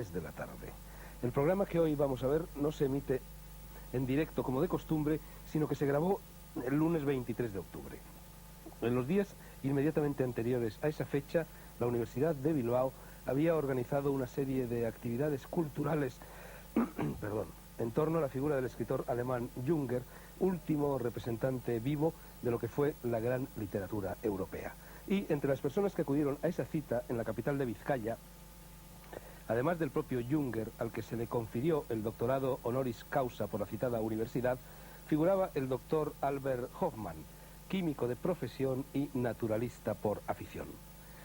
3 de la tarde. El programa que hoy vamos a ver no se emite en directo como de costumbre, sino que se grabó el lunes 23 de octubre. En los días inmediatamente anteriores a esa fecha, la Universidad de Bilbao había organizado una serie de actividades culturales en torno a la figura del escritor alemán Junger, último representante vivo de lo que fue la gran literatura europea. Y entre las personas que acudieron a esa cita en la capital de Vizcaya, además del propio Junger, al que se le confirió el doctorado honoris causa por la citada universidad, figuraba el doctor Albert Hofmann, químico de profesión y naturalista por afición.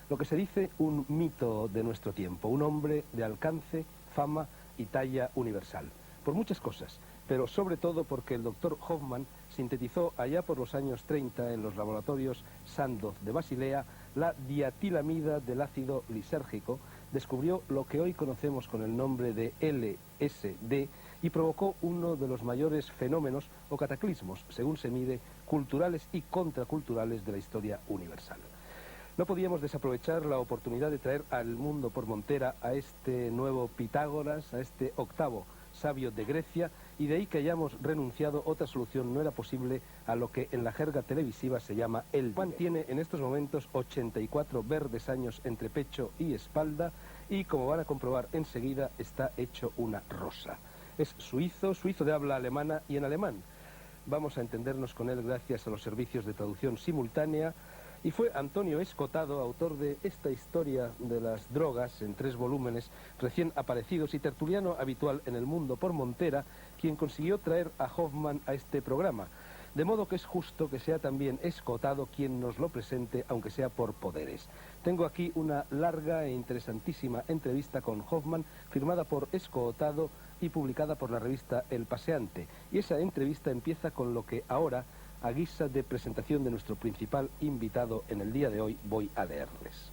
Lo que se dice un mito de nuestro tiempo, un hombre de alcance, fama y talla universal. Por muchas cosas, pero sobre todo porque el doctor Hofmann sintetizó allá por los años 30 en los laboratorios Sandoz de Basilea la diatilamida del ácido lisérgico, descubrió lo que hoy conocemos con el nombre de LSD y provocó uno de los mayores fenómenos o cataclismos, según se mide, culturales y contraculturales de la historia universal. No podíamos desaprovechar la oportunidad de traer al mundo por montera a este nuevo Pitágoras, a este octavo sabio de Grecia, y de ahí que hayamos renunciado, otra solución no era posible a lo que en la jerga televisiva se llama el... Juan tiene en estos momentos 84 verdes años entre pecho y espalda y, como van a comprobar enseguida, está hecho una rosa. Es suizo de habla alemana y en alemán. Vamos a entendernos con él gracias a los servicios de traducción simultánea. Y fue Antonio Escotado, autor de esta historia de las drogas en 3 volúmenes recién aparecidos y tertuliano habitual en el mundo por montera, quien consiguió traer a Hofmann a este programa. De modo que es justo que sea también Escotado quien nos lo presente, aunque sea por poderes. Tengo aquí una larga e interesantísima entrevista con Hofmann, firmada por Escotado y publicada por la revista El Paseante. Y esa entrevista empieza con lo que ahora, a guisa de presentación de nuestro principal invitado en el día de hoy, voy a leerles.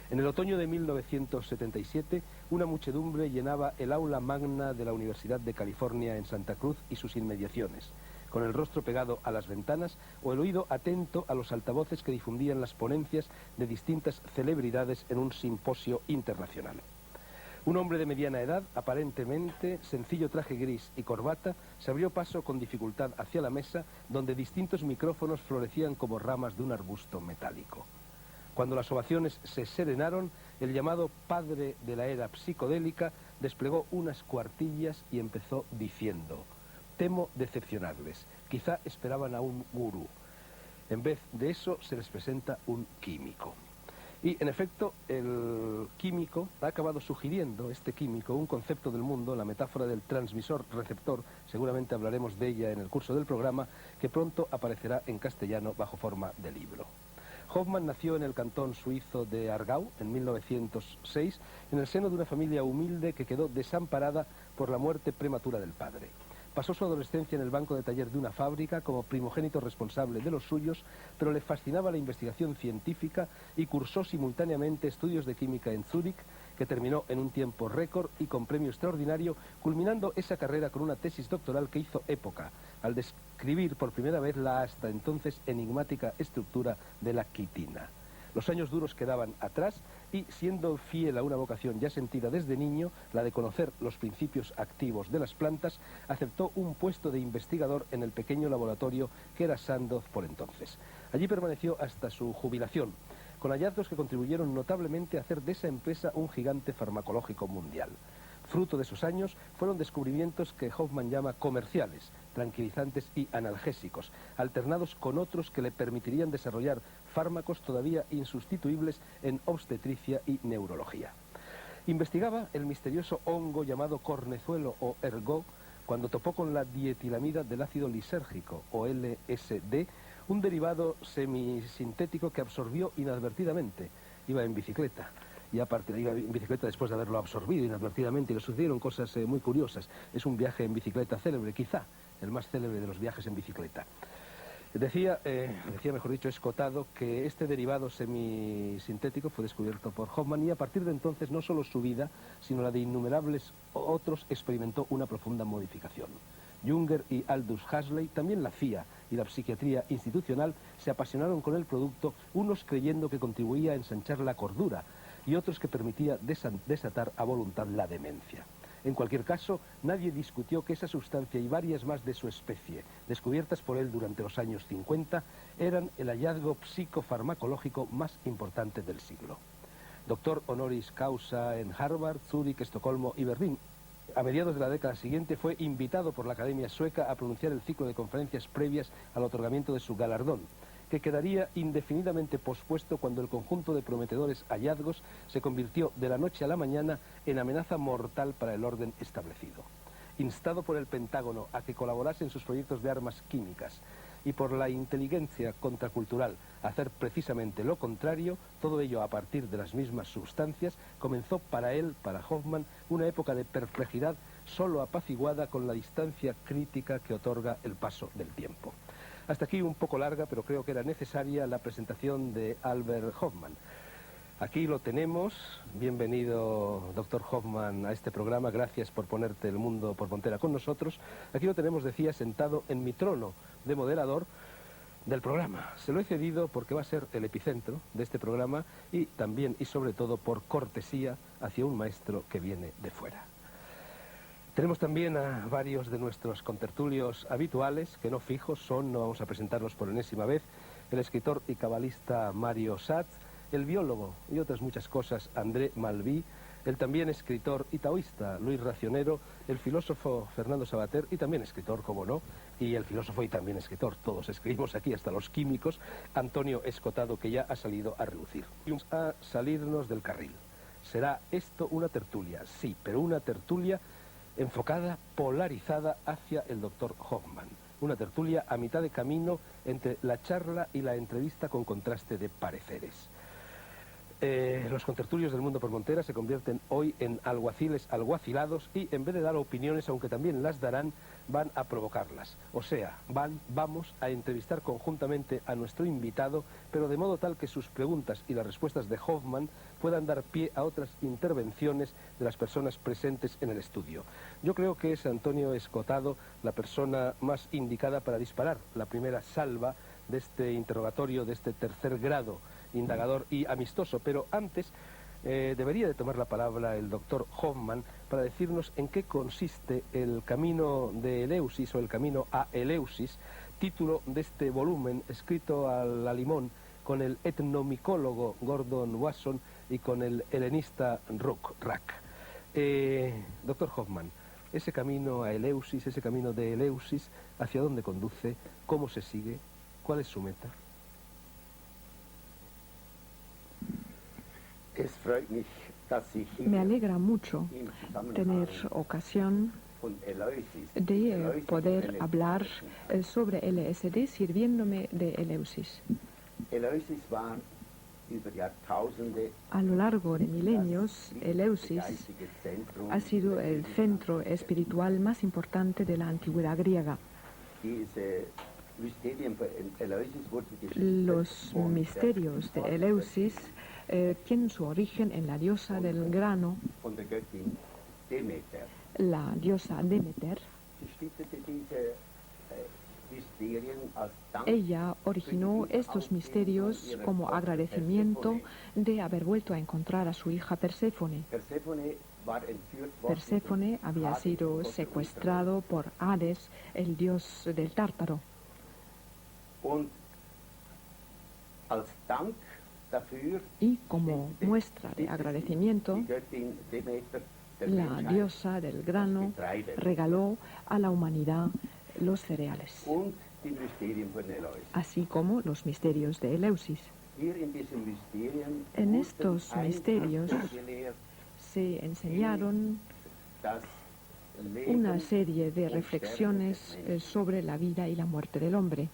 En el otoño de 1977, una muchedumbre llenaba el aula magna de la Universidad de California en Santa Cruz y sus inmediaciones, con el rostro pegado a las ventanas o el oído atento a los altavoces que difundían las ponencias de distintas celebridades en un simposio internacional. Un hombre de mediana edad, aparentemente, sencillo traje gris y corbata, se abrió paso con dificultad hacia la mesa, donde distintos micrófonos florecían como ramas de un arbusto metálico. Cuando las ovaciones se serenaron, el llamado padre de la era psicodélica desplegó unas cuartillas y empezó diciendo: «Temo decepcionarles, quizá esperaban a un gurú. En vez de eso se les presenta un químico». Y, en efecto, el químico ha acabado sugiriendo, este químico, un concepto del mundo, la metáfora del transmisor-receptor, seguramente hablaremos de ella en el curso del programa, que pronto aparecerá en castellano bajo forma de libro. Hofmann nació en el cantón suizo de Aargau en 1906, en el seno de una familia humilde que quedó desamparada por la muerte prematura del padre. Pasó su adolescencia en el banco de taller de una fábrica como primogénito responsable de los suyos, pero le fascinaba la investigación científica y cursó simultáneamente estudios de química en Zúrich, que terminó en un tiempo récord y con premio extraordinario, culminando esa carrera con una tesis doctoral que hizo época, al describir por primera vez la hasta entonces enigmática estructura de la quitina. Los años duros quedaban atrás y, siendo fiel a una vocación ya sentida desde niño, la de conocer los principios activos de las plantas, aceptó un puesto de investigador en el pequeño laboratorio que era Sandoz por entonces. Allí permaneció hasta su jubilación, con hallazgos que contribuyeron notablemente a hacer de esa empresa un gigante farmacológico mundial. Fruto de esos años fueron descubrimientos que Hofmann llama comerciales, tranquilizantes y analgésicos, alternados con otros que le permitirían desarrollar fármacos todavía insustituibles en obstetricia y neurología. Investigaba el misterioso hongo llamado cornezuelo o ergot cuando topó con la dietilamida del ácido lisérgico o LSD, un derivado semisintético que absorbió inadvertidamente. Iba en bicicleta. Y aparte iba en bicicleta después de haberlo absorbido inadvertidamente y le sucedieron cosas muy curiosas. Es un viaje en bicicleta célebre, quizá el más célebre de los viajes en bicicleta. Decía, mejor dicho, Escotado, que este derivado semisintético fue descubierto por Hofmann y a partir de entonces no solo su vida, sino la de innumerables otros experimentó una profunda modificación. Junger y Aldous Huxley, también la CIA y la psiquiatría institucional se apasionaron con el producto, unos creyendo que contribuía a ensanchar la cordura y otros que permitía desatar a voluntad la demencia. En cualquier caso, nadie discutió que esa sustancia y varias más de su especie, descubiertas por él durante los años 50, eran el hallazgo psicofarmacológico más importante del siglo. Doctor honoris causa en Harvard, Zúrich, Estocolmo y Berlín. A mediados de la década siguiente fue invitado por la Academia Sueca a pronunciar el ciclo de conferencias previas al otorgamiento de su galardón, que quedaría indefinidamente pospuesto cuando el conjunto de prometedores hallazgos se convirtió de la noche a la mañana en amenaza mortal para el orden establecido. Instado por el Pentágono a que colaborase en sus proyectos de armas químicas y por la inteligencia contracultural a hacer precisamente lo contrario, todo ello a partir de las mismas sustancias, comenzó para él, para Hoffmann, una época de perplejidad solo apaciguada con la distancia crítica que otorga el paso del tiempo. Hasta aquí un poco larga, pero creo que era necesaria la presentación de Albert Hoffmann. Aquí lo tenemos. Bienvenido, doctor Hoffmann, a este programa. Gracias por ponerte el mundo por montera con nosotros. Aquí lo tenemos, decía, sentado en mi trono de moderador del programa. Se lo he cedido porque va a ser el epicentro de este programa y también y sobre todo por cortesía hacia un maestro que viene de fuera. Tenemos también a varios de nuestros contertulios habituales, que no fijos son, no vamos a presentarlos por enésima vez, el escritor y cabalista Mario Satz, el biólogo y otras muchas cosas André Malví, el también escritor y taoísta Luis Racionero, el filósofo Fernando Sabater y también escritor, como no, y el filósofo y también escritor, todos escribimos aquí, hasta los químicos, Antonio Escotado, que ya ha salido a relucir. Vamos a salirnos del carril. ¿Será esto una tertulia? Sí, pero una tertulia enfocada, polarizada hacia el doctor Hoffmann. Una tertulia a mitad de camino entre la charla y la entrevista con contraste de pareceres. Los contertulios del Mundo por Montera se convierten hoy en alguaciles alguacilados y en vez de dar opiniones, aunque también las darán, van a provocarlas. O sea, vamos a entrevistar conjuntamente a nuestro invitado, pero de modo tal que sus preguntas y las respuestas de Hoffmann puedan dar pie a otras intervenciones de las personas presentes en el estudio. Yo creo que es Antonio Escotado la persona más indicada para disparar la primera salva de este interrogatorio, de este tercer grado indagador y amistoso, pero antes debería de tomar la palabra el doctor Hoffmann para decirnos en qué consiste el camino de Eleusis o el camino a Eleusis, título de este volumen escrito a la limón con el etnomicólogo Gordon Wasson y con el helenista Rack. Doctor Hoffmann, ese camino a Eleusis, ese camino de Eleusis, ¿hacia dónde conduce? ¿Cómo se sigue? ¿Cuál es su meta? Me alegra mucho tener ocasión de poder hablar sobre LSD sirviéndome de Eleusis. A lo largo de milenios, Eleusis ha sido el centro espiritual más importante de la antigüedad griega. Los misterios de Eleusis tienen su origen en la diosa del grano, la diosa Demeter. Ella originó estos misterios como agradecimiento de haber vuelto a encontrar a su hija Perséfone. Perséfone había sido secuestrado por Hades, el dios del Tártaro. Y como muestra de agradecimiento, la diosa del grano regaló a la humanidad los cereales, así como los misterios de Eleusis. En estos misterios se enseñaron una serie de reflexiones sobre la vida y la muerte del hombre.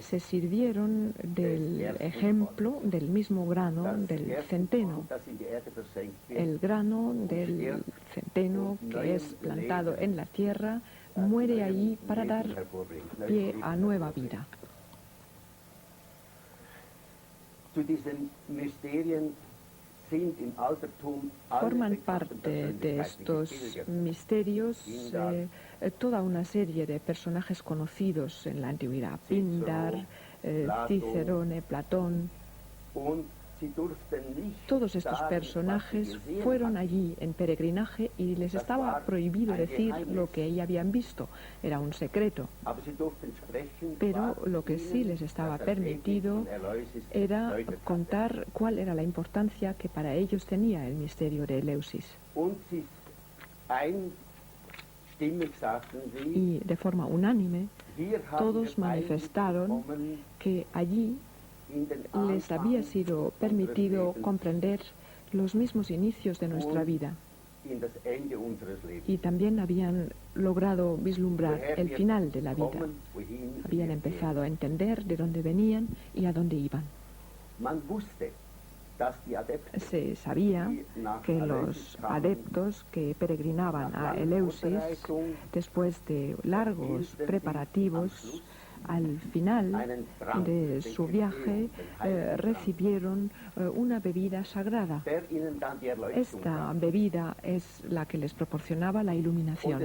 Se sirvieron del ejemplo del mismo grano del centeno. El grano del centeno que es plantado en la tierra muere ahí para dar pie a nueva vida. Forman parte de estos misterios toda una serie de personajes conocidos en la antigüedad: Píndar, Cicerone, Platón. Todos estos personajes fueron allí en peregrinaje y les estaba prohibido decir lo que ya habían visto. Era un secreto. Pero lo que sí les estaba permitido era contar cuál era la importancia que para ellos tenía el misterio de Eleusis. Y de forma unánime, todos manifestaron que allí les había sido permitido comprender los mismos inicios de nuestra vida y también habían logrado vislumbrar el final de la vida. Habían empezado a entender de dónde venían y a dónde iban. Se sabía que los adeptos que peregrinaban a Eleusis, después de largos preparativos, al final de su viaje recibieron una bebida sagrada. Esta bebida es la que les proporcionaba la iluminación.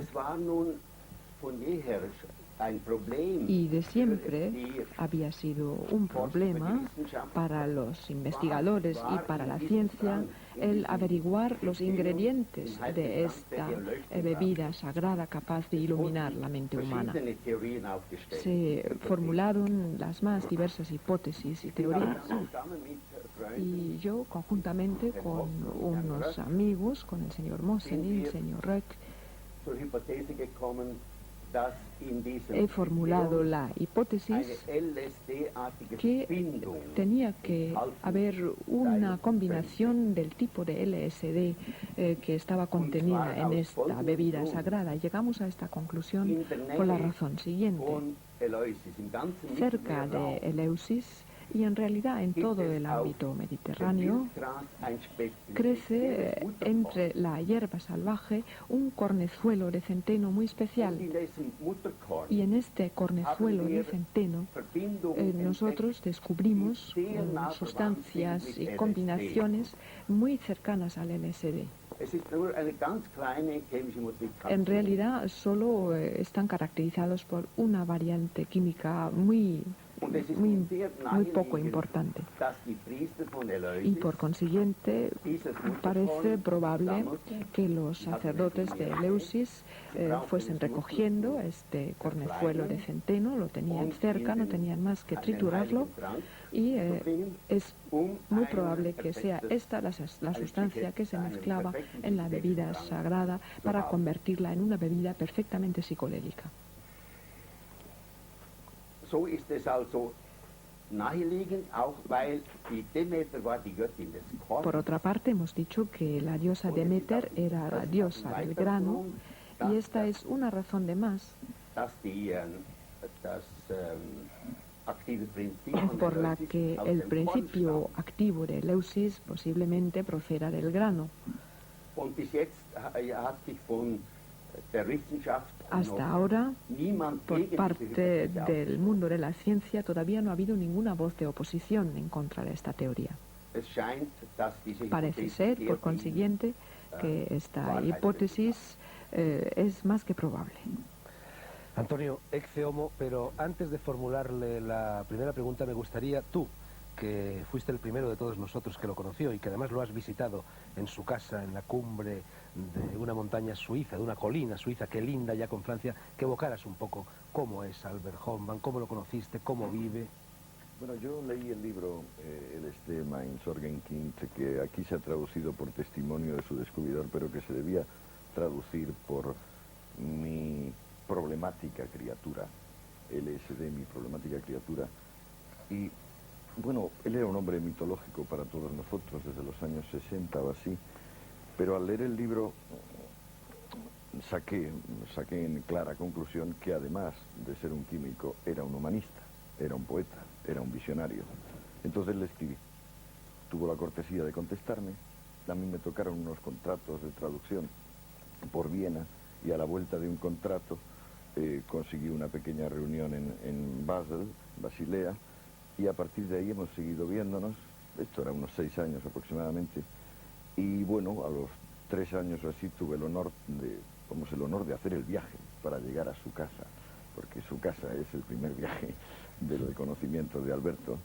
Y de siempre había sido un problema para los investigadores y para la ciencia el averiguar los ingredientes de esta bebida sagrada capaz de iluminar la mente humana. Se formularon las más diversas hipótesis y teorías y yo, conjuntamente con unos amigos, con el señor Mosen y el señor Röck, he formulado la hipótesis que tenía que haber una combinación del tipo de LSD que estaba contenida en esta bebida sagrada. Llegamos a esta conclusión por la razón siguiente. Cerca de Eleusis, y en realidad en todo el ámbito mediterráneo, crece entre la hierba salvaje un cornezuelo de centeno muy especial. Y en este cornezuelo de centeno nosotros descubrimos sustancias y combinaciones muy cercanas al LSD. En realidad solo están caracterizados por una variante química muy poco importante. Y por consiguiente parece probable que los sacerdotes de Eleusis fuesen recogiendo este cornezuelo de centeno, lo tenían cerca, no tenían más que triturarlo y es muy probable que sea esta la sustancia que se mezclaba en la bebida sagrada para convertirla en una bebida perfectamente psicodélica. So ist es also naheliegend, auch weil die Demeter war die Göttin des Korns. Por otra parte, hemos dicho que la diosa Demeter era la diosa del grano, y esta es una razón de más por la que el principio activo de Eleusis posiblemente proceda del grano. Hasta ahora, por parte del mundo de la ciencia, todavía no ha habido ninguna voz de oposición en contra de esta teoría. Parece ser, por consiguiente, que esta hipótesis es más que probable. Antonio, ex homo, pero antes de formularle la primera pregunta, me gustaría tú, que fuiste el primero de todos nosotros que lo conoció y que además lo has visitado en su casa, en la cumbre de una montaña suiza, de una colina suiza que linda ya con Francia, que evocaras un poco cómo es Albert Hoffmann, cómo lo conociste, cómo vive. Bueno, yo leí el libro LSD Mein Sorgenkind, que aquí se ha traducido por testimonio de su descubridor, pero que se debía traducir por mi problemática criatura, LSD, mi problemática criatura. Y bueno, él era un hombre mitológico para todos nosotros desde los años 60 o así, pero al leer el libro saqué en clara conclusión que además de ser un químico era un humanista, era un poeta, era un visionario. Entonces le escribí. Tuvo la cortesía de contestarme, a mí me tocaron unos contratos de traducción por Viena y a la vuelta de un contrato conseguí una pequeña reunión en Basel, Basilea, y a partir de ahí hemos seguido viéndonos. Esto era unos 6 años aproximadamente, y bueno, a los 3 años o así tuve el honor de hacer el viaje para llegar a su casa, porque su casa es el primer viaje del conocimiento de Alberto.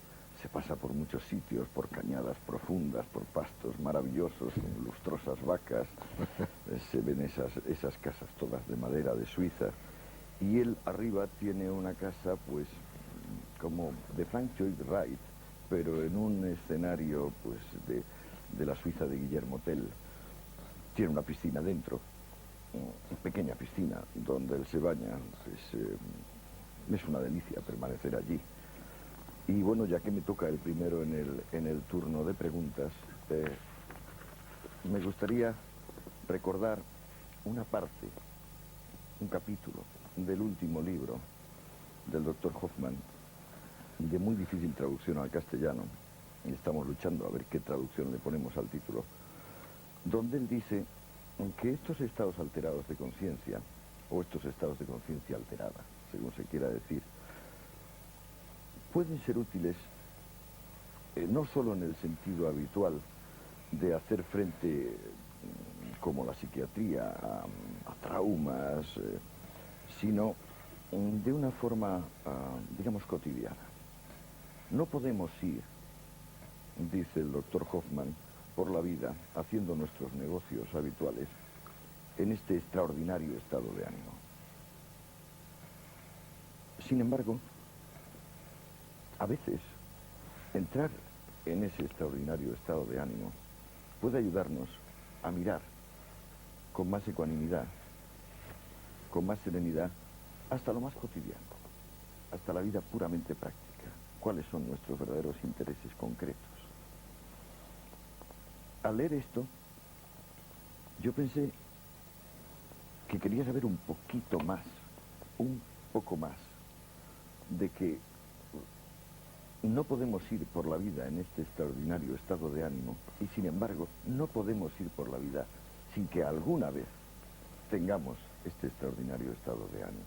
Se pasa por muchos sitios, por cañadas profundas, por pastos maravillosos, con lustrosas vacas. Se ven esas casas todas de madera de Suiza. Y él arriba tiene una casa, pues, como de Frank Lloyd Wright, pero en un escenario, pues, de la Suiza de Guillermo Tell. Tiene una piscina dentro, una pequeña piscina, donde él se baña. Es una delicia permanecer allí. Y bueno, ya que me toca el primero en el turno de preguntas, me gustaría recordar una parte, un capítulo del último libro del doctor Hoffman, de muy difícil traducción al castellano, y estamos luchando a ver qué traducción le ponemos al título, donde él dice que estos estados alterados de conciencia, o estos estados de conciencia alterada, según se quiera decir, pueden ser útiles no solo en el sentido habitual de hacer frente, como la psiquiatría, a traumas, sino de una forma, digamos, cotidiana. No podemos ir, dice el doctor Hoffman, por la vida haciendo nuestros negocios habituales en este extraordinario estado de ánimo. Sin embargo, a veces entrar en ese extraordinario estado de ánimo puede ayudarnos a mirar con más ecuanimidad, con más serenidad, hasta lo más cotidiano, hasta la vida puramente práctica. ¿Cuáles son nuestros verdaderos intereses concretos? Al leer esto, yo pensé que quería saber un poquito más, un poco más, de que no podemos ir por la vida en este extraordinario estado de ánimo y, sin embargo, no podemos ir por la vida sin que alguna vez tengamos este extraordinario estado de ánimo.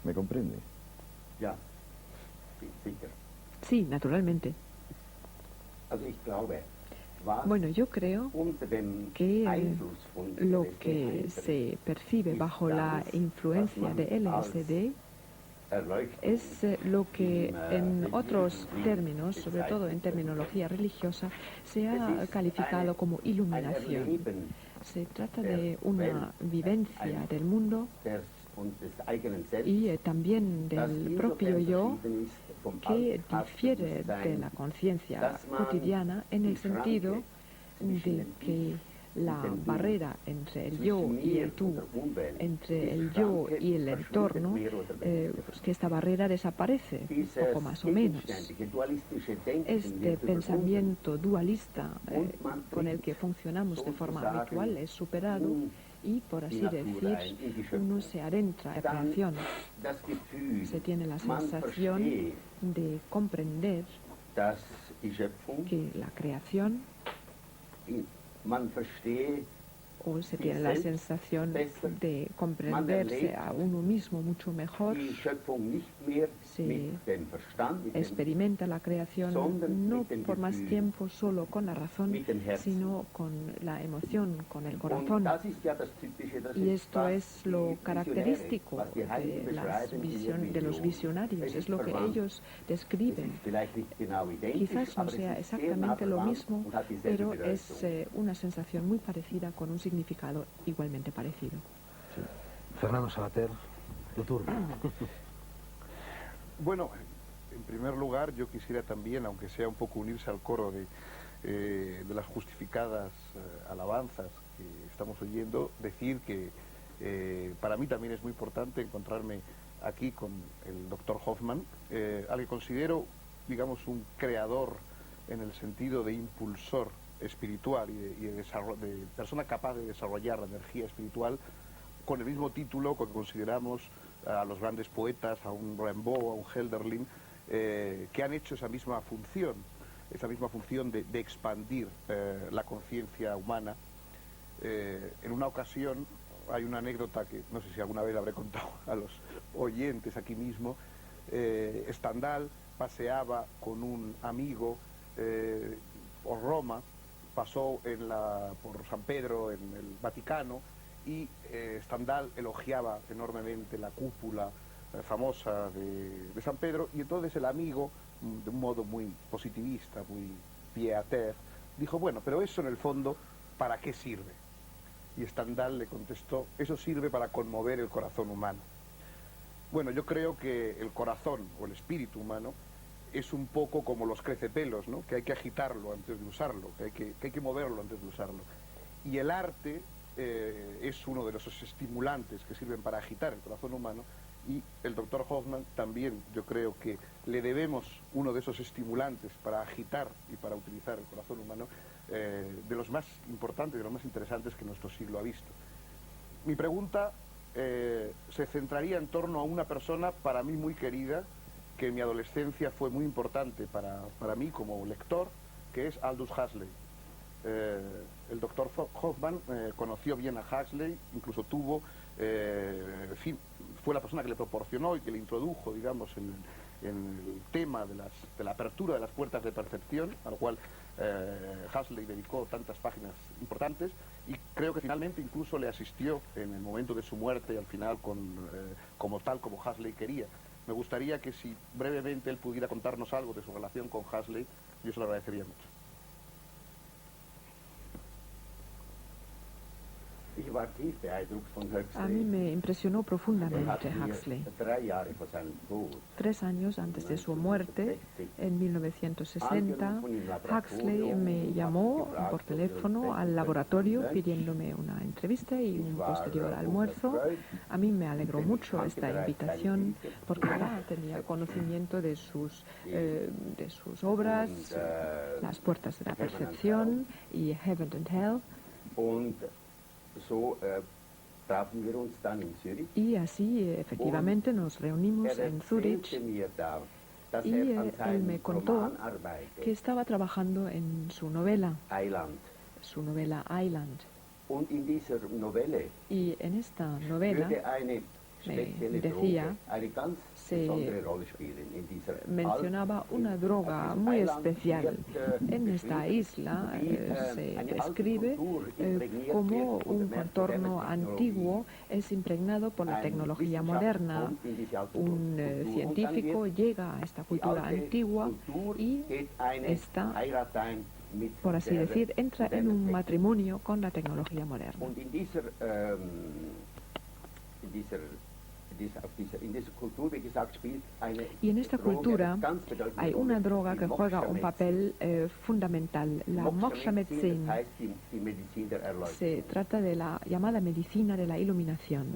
¿Me comprende? Ja, sicher. Sí, naturalmente. Also ich glaube, was Bueno, yo creo unter dem que Einfluss von lo LSD que eindringt, se percibe bajo la influencia de LSD es lo que en otros términos, sobre todo en terminología religiosa, se ha calificado como iluminación. Se trata de una vivencia del mundo y también del propio yo que difiere de la conciencia cotidiana en el sentido de que la barrera entre el yo y el tú, entre el yo y el entorno, que esta barrera desaparece, un poco más o menos. Este pensamiento dualista con el que funcionamos de forma habitual es superado y, por así decir, uno se adentra en la creación. Se tiene la sensación de comprender que la creación, o se tiene la sensación de comprenderse a uno mismo mucho mejor, se experimenta la creación no por más tiempo solo con la razón, sino con la emoción, con el corazón. Y esto es lo característico de los visionarios, es lo que ellos describen. Quizás no sea exactamente lo mismo, pero es una sensación muy parecida con un significado igualmente parecido. Sí. Fernando Savater, tu turno. Bueno, en primer lugar yo quisiera también, aunque sea un poco unirse al coro de las justificadas alabanzas que estamos oyendo, decir que para mí también es muy importante encontrarme aquí con el doctor Hoffman, al que considero, digamos, un creador en el sentido de impulsor espiritual y de persona capaz de desarrollar la energía espiritual, con el mismo título con que consideramos a los grandes poetas, a un Rimbaud, a un Hölderlin, que han hecho esa misma función de expandir la conciencia humana. En una ocasión, hay una anécdota que no sé si alguna vez la habré contado a los oyentes aquí mismo. Stendhal paseaba con un amigo por Roma, pasó por San Pedro en el Vaticano y Stendhal elogiaba enormemente la cúpula famosa de San Pedro, y entonces el amigo, de un modo muy positivista, muy pied à terre, dijo, bueno, pero eso en el fondo, ¿para qué sirve? Y Stendhal le contestó, eso sirve para conmover el corazón humano. Bueno, yo creo que el corazón o el espíritu humano es un poco como los crecepelos, ¿no? Que hay que agitarlo antes de usarlo, que hay que moverlo antes de usarlo. Y el arte es uno de esos estimulantes que sirven para agitar el corazón humano, y el doctor Hoffmann también, yo creo que le debemos uno de esos estimulantes para agitar y para utilizar el corazón humano, de los más importantes, de los más interesantes que nuestro siglo ha visto. Mi pregunta se centraría en torno a una persona para mí muy querida, que en mi adolescencia fue muy importante para mí como lector, que es Aldous Huxley. El doctor Hoffmann conoció bien a Huxley, incluso tuvo, en fin, fue la persona que le proporcionó y que le introdujo, digamos, en el tema de la apertura de las puertas de percepción, a lo cual Huxley dedicó tantas páginas importantes, y creo que finalmente incluso le asistió en el momento de su muerte, al final como Huxley quería. Me gustaría que si brevemente él pudiera contarnos algo de su relación con Huxley, yo se lo agradecería mucho. A mí me impresionó profundamente Huxley. 3 años antes de su muerte, en 1960, Huxley me llamó por teléfono al laboratorio pidiéndome una entrevista y un posterior almuerzo. A mí me alegró mucho esta invitación porque ya tenía conocimiento de sus obras, Las puertas de la percepción y Heaven and Hell. Y así efectivamente nos reunimos en Zúrich, y él me contó que estaba trabajando en su novela Island. Y en esta novela me decía, se mencionaba una droga muy especial. En esta isla se describe cómo un contorno antiguo es impregnado por la tecnología moderna. Un científico llega a esta cultura antigua y esta, por así decir, entra en un matrimonio con la tecnología moderna. Y en esta cultura hay una droga que juega un papel fundamental, la Moksha-Medizin. Se trata de la llamada medicina de la iluminación.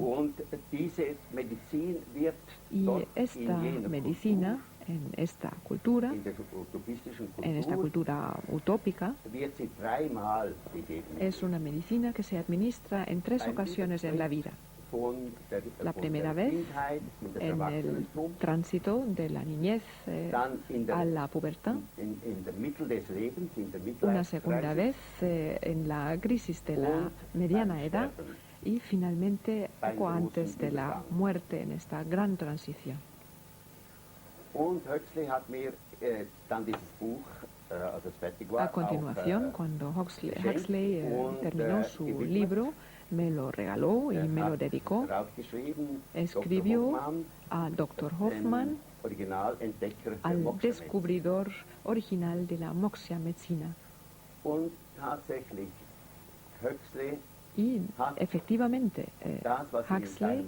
Y esta medicina, en esta cultura utópica, es una medicina que se administra en 3 ocasiones en la vida. La primera vez en el tránsito de la niñez a la pubertad, una segunda vez en la crisis de la mediana edad y finalmente poco antes de la muerte en esta gran transición. A continuación, cuando Huxley terminó su libro, me lo regaló y me lo dedicó. Escribió a Dr. Hoffmann, al descubridor original de la Moksha-Medizin. Y efectivamente, Huxley,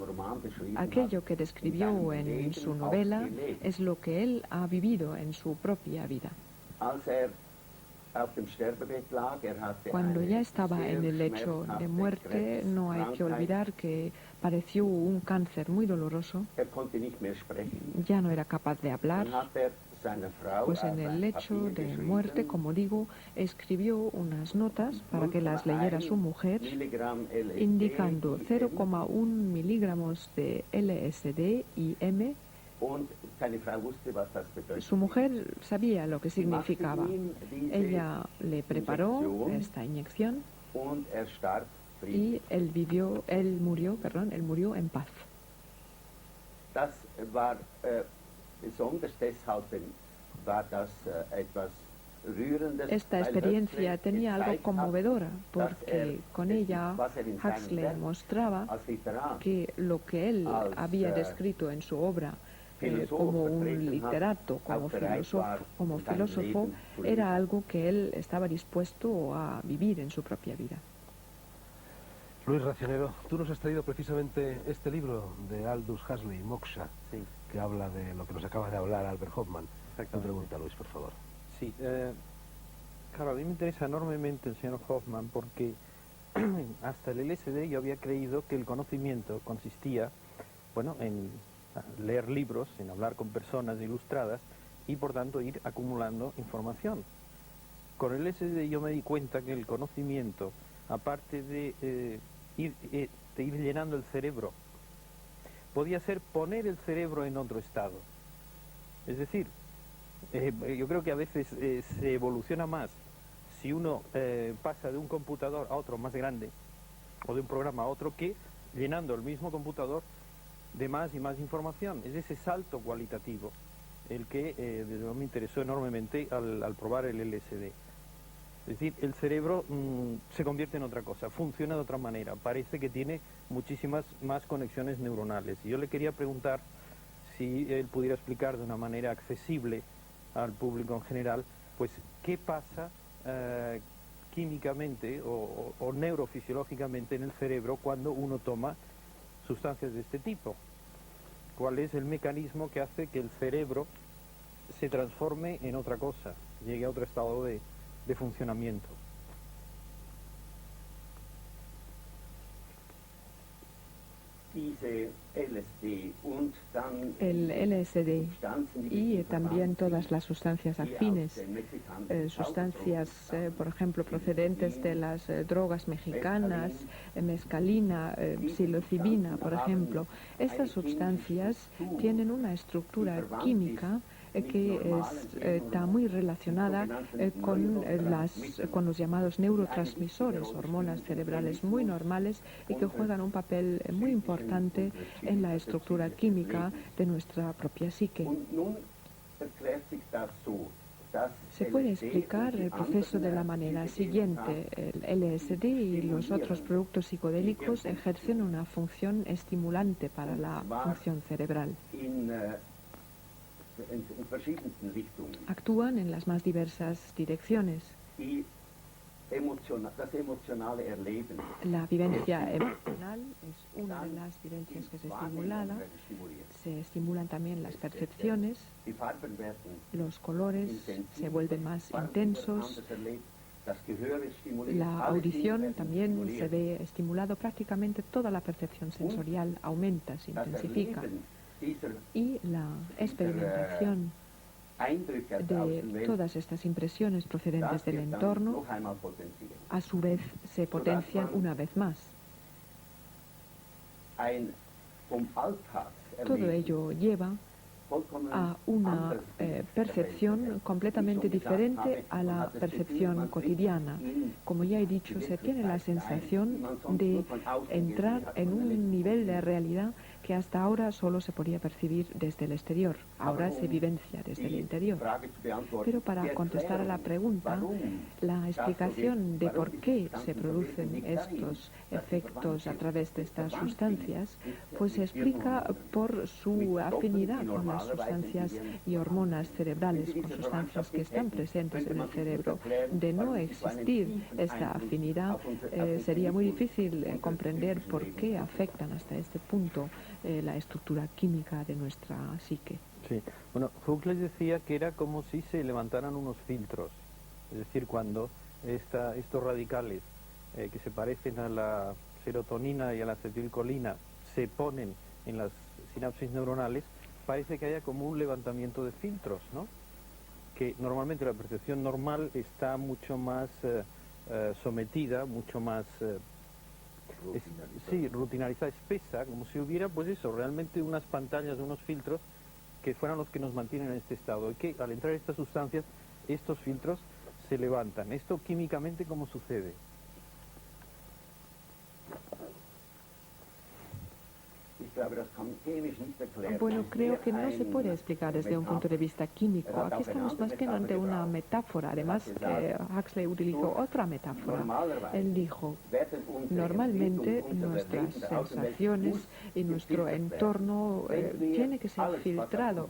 aquello que describió en su novela, es lo que él ha vivido en su propia vida. Cuando ya estaba en el lecho de muerte, no hay que olvidar que padeció un cáncer muy doloroso. Ya no era capaz de hablar. Pues en el lecho de muerte, como digo, escribió unas notas para que las leyera su mujer, indicando 0,1 miligramos de LSD y M. Su mujer sabía lo que significaba. Ella le preparó esta inyección y él murió en paz. Esta experiencia tenía algo conmovedora porque con ella Huxley mostraba que lo que él había descrito en su obra como un literato, como filósofo, era algo que él estaba dispuesto a vivir en su propia vida. Luis Racionero, tú nos has traído precisamente este libro de Aldous Huxley, Moksha, Sí. que habla de lo que nos acaba de hablar Albert Hoffman. Una Exactamente. pregunta, Luis, por favor. Sí, claro, a mí me interesa enormemente el señor Hoffman porque hasta el LSD yo había creído que el conocimiento consistía, bueno, en leer libros, en hablar con personas ilustradas y por tanto ir acumulando información. Con el LSD yo me di cuenta que el conocimiento, aparte de ir llenando el cerebro, podía ser poner el cerebro en otro estado. Es decir, yo creo que a veces se evoluciona más si uno pasa de un computador a otro más grande o de un programa a otro que llenando el mismo computador de más y más información. Es ese salto cualitativo el que desde luego me interesó enormemente al probar el LSD. Es decir, el cerebro se convierte en otra cosa, funciona de otra manera, parece que tiene muchísimas más conexiones neuronales. Y yo le quería preguntar si él pudiera explicar de una manera accesible al público en general, pues qué pasa químicamente o neurofisiológicamente en el cerebro cuando uno toma sustancias de este tipo. ¿Cuál es el mecanismo que hace que el cerebro se transforme en otra cosa, llegue a otro estado de funcionamiento? El LSD y también todas las sustancias afines, sustancias, por ejemplo, procedentes de las drogas mexicanas, mescalina, psilocibina, por ejemplo. Estas sustancias tienen una estructura química que está muy relacionada con los llamados neurotransmisores, hormonas cerebrales muy normales y que juegan un papel muy importante en la estructura química de nuestra propia psique. Se puede explicar el proceso de la manera siguiente. El LSD y los otros productos psicodélicos ejercen una función estimulante para la función cerebral. Actúan en las más diversas direcciones. La vivencia emocional es una de las vivencias que se estimula. Se estimulan también las percepciones, los colores se vuelven más intensos, la audición también se ve estimulado, prácticamente toda la percepción sensorial aumenta, se intensifica. Y la experimentación de todas estas impresiones procedentes del entorno, a su vez, se potencian una vez más. Todo ello lleva a una percepción completamente diferente a la percepción cotidiana. Como ya he dicho, se tiene la sensación de entrar en un nivel de realidad que hasta ahora solo se podía percibir desde el exterior. Ahora se vivencia desde el interior. Pero para contestar a la pregunta, la explicación de por qué se producen estos efectos a través de estas sustancias, pues se explica por su afinidad con las sustancias y hormonas cerebrales, con sustancias que están presentes en el cerebro. De no existir esta afinidad, sería muy difícil comprender por qué afectan hasta este punto la estructura química de nuestra psique. Sí, bueno, Huxley decía que era como si se levantaran unos filtros, es decir, cuando estos radicales que se parecen a la serotonina y a la acetilcolina se ponen en las sinapsis neuronales, parece que haya como un levantamiento de filtros, ¿no? Que normalmente la percepción normal está mucho más sometida, mucho más rutinarizada, espesa, como si hubiera, pues eso, realmente unas pantallas, unos filtros que fueran los que nos mantienen en este estado, y que al entrar estas sustancias, estos filtros se levantan. ¿Esto químicamente cómo sucede? Bueno, creo que no se puede explicar desde un punto de vista químico. Aquí estamos más bien ante una metáfora. Además, Huxley utilizó otra metáfora. Él dijo, normalmente nuestras sensaciones y nuestro entorno tiene que ser filtrado.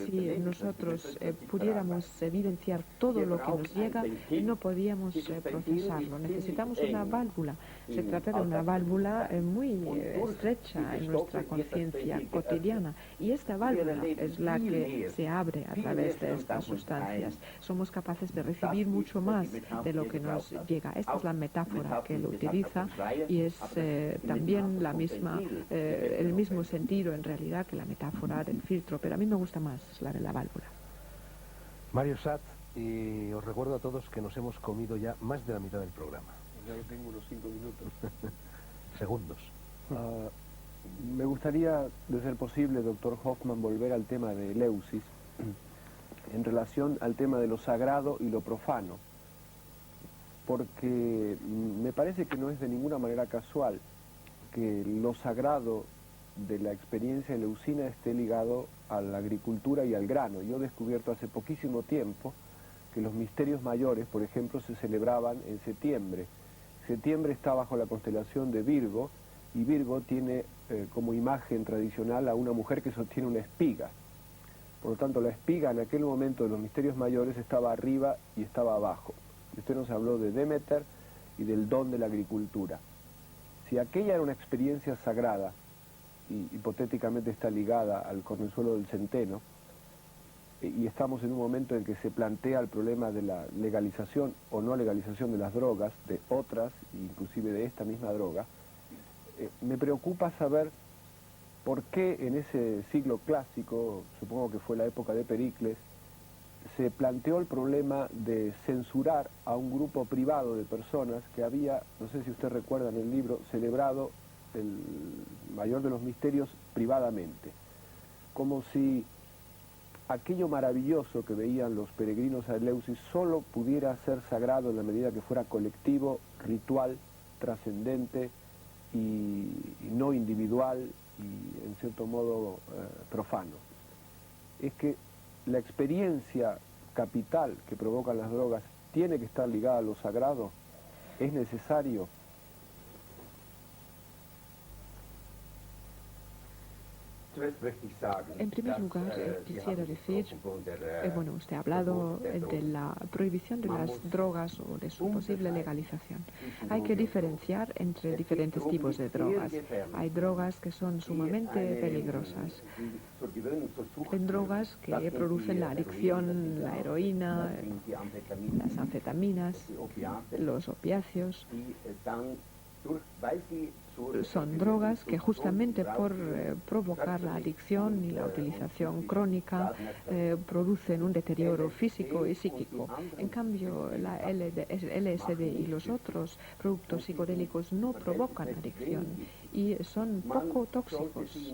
Si nosotros pudiéramos evidenciar todo lo que nos llega, no podíamos procesarlo. Necesitamos una válvula. Se trata de una válvula muy estrecha en nuestra conciencia cotidiana, y esta válvula es la que se abre a través de estas sustancias. Somos capaces de recibir mucho más de lo que nos llega. Esta es la metáfora que él utiliza, y es también el mismo sentido en realidad que la metáfora del filtro, pero a mí me gusta más la de la válvula. Mario Satz, y os recuerdo a todos que nos hemos comido ya más de la mitad del programa. Ya tengo unos 5 minutos. Segundos. Me gustaría, de ser posible, doctor Hoffman, volver al tema de Eleusis en relación al tema de lo sagrado y lo profano, porque me parece que no es de ninguna manera casual que lo sagrado de la experiencia eleusina esté ligado a la agricultura y al grano. Yo he descubierto hace poquísimo tiempo que los misterios mayores, por ejemplo, se celebraban en septiembre. Septiembre está bajo la constelación de Virgo, y Virgo tiene como imagen tradicional a una mujer que sostiene una espiga. Por lo tanto, la espiga en aquel momento de los misterios mayores estaba arriba y estaba abajo. Y usted nos habló de Demeter y del don de la agricultura. Si aquella era una experiencia sagrada, y hipotéticamente está ligada al cornezuelo del centeno, y estamos en un momento en que se plantea el problema de la legalización o no legalización de las drogas, de otras, inclusive de esta misma droga, me preocupa saber por qué en ese siglo clásico, supongo que fue la época de Pericles, se planteó el problema de censurar a un grupo privado de personas que había, no sé si usted recuerda en el libro, celebrado el mayor de los misterios privadamente, como si aquello maravilloso que veían los peregrinos a Eleusis solo pudiera ser sagrado en la medida que fuera colectivo, ritual, trascendente y no individual y en cierto modo profano. Es que la experiencia capital que provocan las drogas tiene que estar ligada a lo sagrado. Es necesario. En primer lugar, quisiera decir, bueno, usted ha hablado de la prohibición de las drogas o de su posible legalización. Hay que diferenciar entre diferentes tipos de drogas. Hay drogas que son sumamente peligrosas. Hay drogas que producen la adicción, la heroína, las anfetaminas, los opiáceos. Son drogas que justamente por provocar la adicción y la utilización crónica producen un deterioro físico y psíquico. En cambio, el LSD y los otros productos psicodélicos no provocan adicción y son poco tóxicos.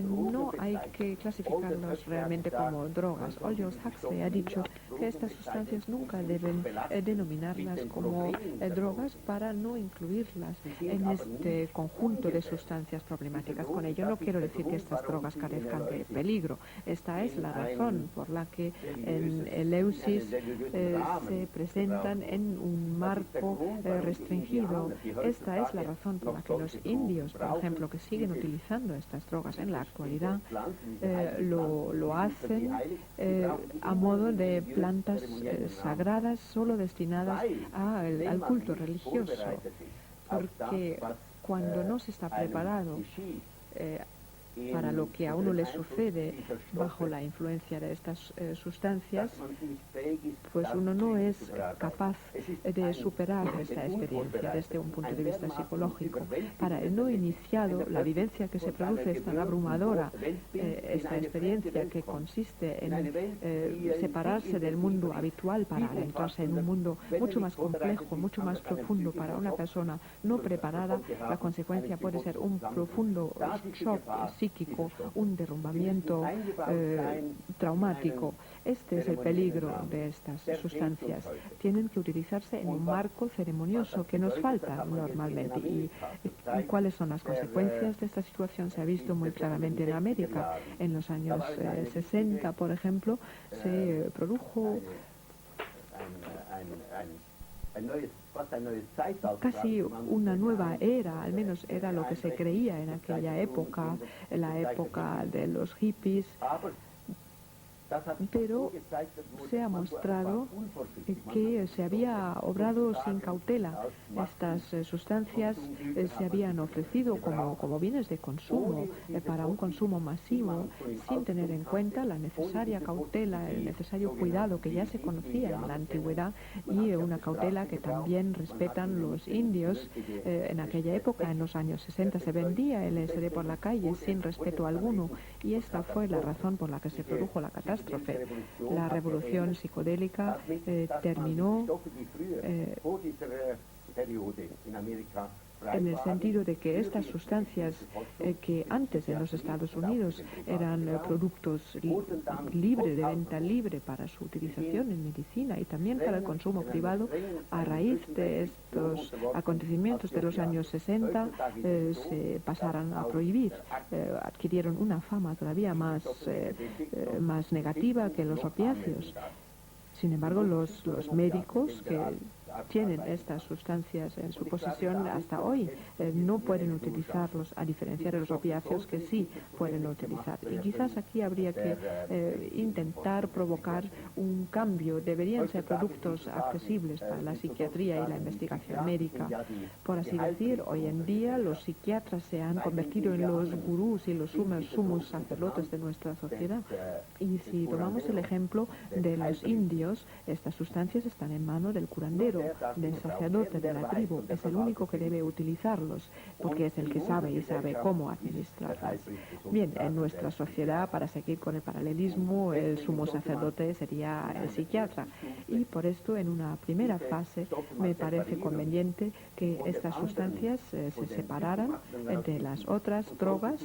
No hay que clasificarlos realmente como drogas. Aldous Huxley ha dicho que estas sustancias nunca deben denominarlas como drogas para no incluirlas en este conjunto de sustancias problemáticas. Con ello no quiero decir que estas drogas carezcan de peligro. Esta es la razón por la que en Eleusis se presentan en un marco restringido. Esta es la razón por la que los indios, por ejemplo, que siguen utilizando estas drogas en la actualidad, lo hacen a modo de plantas sagradas solo destinadas al culto religioso, porque cuando no se está preparado para lo que a uno le sucede bajo la influencia de estas sustancias, pues uno no es capaz de superar esta experiencia desde un punto de vista psicológico. Para el no iniciado, la vivencia que se produce es tan abrumadora, esta experiencia que consiste en separarse del mundo habitual para adentrarse en un mundo mucho más complejo, mucho más profundo para una persona no preparada. La consecuencia puede ser un profundo shock psíquico, un derrumbamiento traumático. Este es el peligro de estas sustancias. Tienen que utilizarse en un marco ceremonioso que nos falta normalmente. ¿Y cuáles son las consecuencias de esta situación? Se ha visto muy claramente en América. En los años 60, por ejemplo, se produjo casi una nueva era, al menos era lo que se creía en aquella época, en la época de los hippies, pero se ha mostrado que se había obrado sin cautela. Estas sustancias se habían ofrecido como bienes de consumo para un consumo masivo, sin tener en cuenta la necesaria cautela, el necesario cuidado que ya se conocía en la antigüedad, y una cautela que también respetan los indios. En aquella época, en los años 60, se vendía LSD por la calle sin respeto alguno, y esta fue la razón por la que se produjo la catástrofe. La revolución psicodélica terminó en el sentido de que estas sustancias que antes en los Estados Unidos eran productos libres, de venta libre para su utilización en medicina y también para el consumo privado, a raíz de estos acontecimientos de los años 60 se pasaron a prohibir, adquirieron una fama todavía más negativa que los opiáceos. Sin embargo, los médicos que tienen estas sustancias en su posesión hasta hoy no pueden utilizarlos, a diferencia de los opiáceos que sí pueden utilizar. Y quizás aquí habría que intentar provocar un cambio. Deberían ser productos accesibles para la psiquiatría y la investigación médica. Por así decir, hoy en día los psiquiatras se han convertido en los gurús y los sumos sacerdotes de nuestra sociedad. Y si tomamos el ejemplo de los indios, estas sustancias están en manos del curandero, del sacerdote de la tribu. Es el único que debe utilizarlos, porque es el que sabe y sabe cómo administrarlas. Bien, en nuestra sociedad, para seguir con el paralelismo, el sumo sacerdote sería el psiquiatra, y por esto en una primera fase me parece conveniente que estas sustancias se separaran de las otras drogas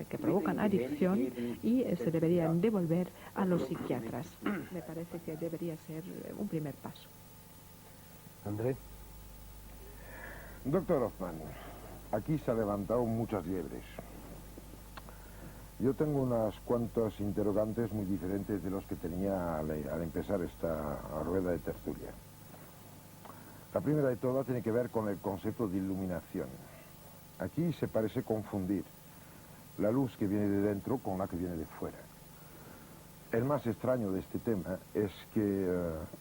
que provocan adicción y se deberían devolver a los psiquiatras. Me parece que debería ser un primer paso. André. Doctor Hoffman, aquí se han levantado muchas liebres. Yo tengo unas cuantas interrogantes muy diferentes de los que tenía al empezar esta rueda de tertulia. La primera de todas tiene que ver con el concepto de iluminación. Aquí se parece confundir la luz que viene de dentro con la que viene de fuera. El más extraño de este tema es que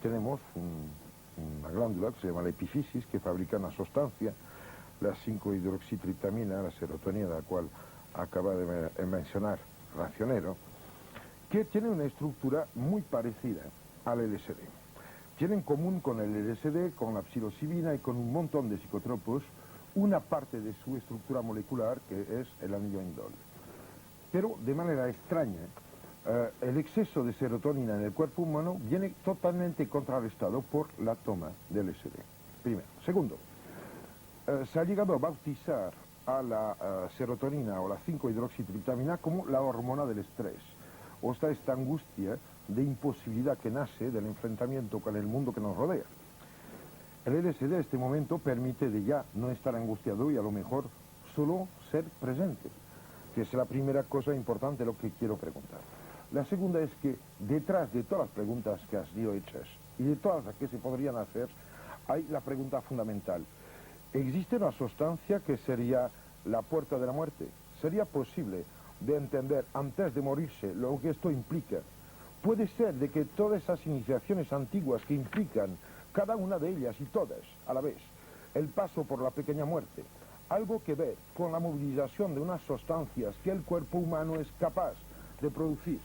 tenemos una glándula que se llama la epífisis, que fabrica una sustancia, la 5-hidroxitriptamina, la serotonina, la cual acaba de mencionar Racionero, que tiene una estructura muy parecida al LSD. Tiene en común con el LSD, con la psilocibina y con un montón de psicotropos una parte de su estructura molecular, que es el anillo indol. Pero de manera extraña, el exceso de serotonina en el cuerpo humano viene totalmente contrarrestado por la toma del LSD. Primero. Segundo, se ha llegado a bautizar a la serotonina o la 5-hidroxitriptamina como la hormona del estrés, o esta angustia de imposibilidad que nace del enfrentamiento con el mundo que nos rodea. El LSD en este momento permite de ya no estar angustiado y a lo mejor solo ser presente, que es la primera cosa importante lo que quiero preguntar. La segunda es que detrás de todas las preguntas que has sido hechas y de todas las que se podrían hacer, hay la pregunta fundamental. ¿Existe una sustancia que sería la puerta de la muerte? ¿Sería posible de entender antes de morirse lo que esto implica? Puede ser de que todas esas iniciaciones antiguas que implican, cada una de ellas y todas a la vez, el paso por la pequeña muerte, algo que ver con la movilización de unas sustancias que el cuerpo humano es capaz de producir.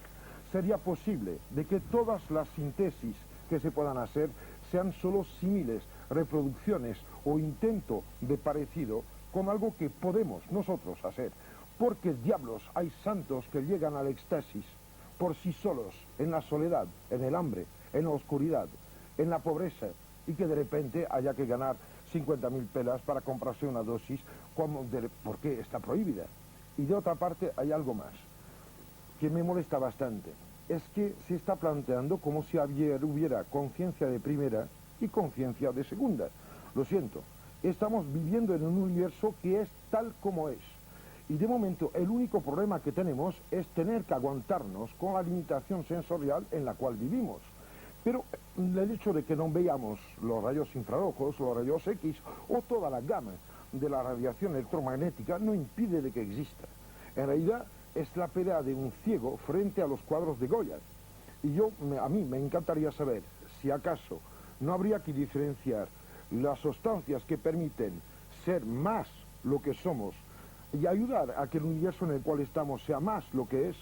Sería posible de que todas las síntesis que se puedan hacer sean solo símiles, reproducciones o intento de parecido con algo que podemos nosotros hacer. Porque diablos, hay santos que llegan al éxtasis por sí solos, en la soledad, en el hambre, en la oscuridad, en la pobreza, y que de repente haya que ganar 50.000 pelas para comprarse una dosis porque está prohibida. Y de otra parte hay algo más que me molesta bastante. es que se está planteando como si hubiera conciencia de primera y conciencia de segunda. Lo siento, estamos viviendo en un universo que es tal como es. Y de momento el único problema que tenemos es tener que aguantarnos con la limitación sensorial en la cual vivimos. Pero el hecho de que no veamos los rayos infrarrojos, los rayos X o toda la gama de la radiación electromagnética no impide de que exista. En realidad es la pelea de un ciego frente a los cuadros de Goya. Y a mí me encantaría saber si acaso no habría que diferenciar las sustancias que permiten ser más lo que somos y ayudar a que el universo en el cual estamos sea más lo que es,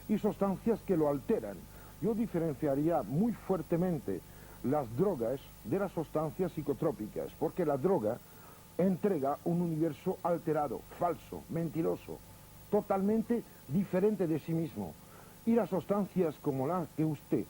y sustancias que lo alteran. Yo diferenciaría muy fuertemente las drogas de las sustancias psicotrópicas, porque la droga entrega un universo alterado, falso, mentiroso, totalmente diferente de sí mismo. Y las sustancias como la que usted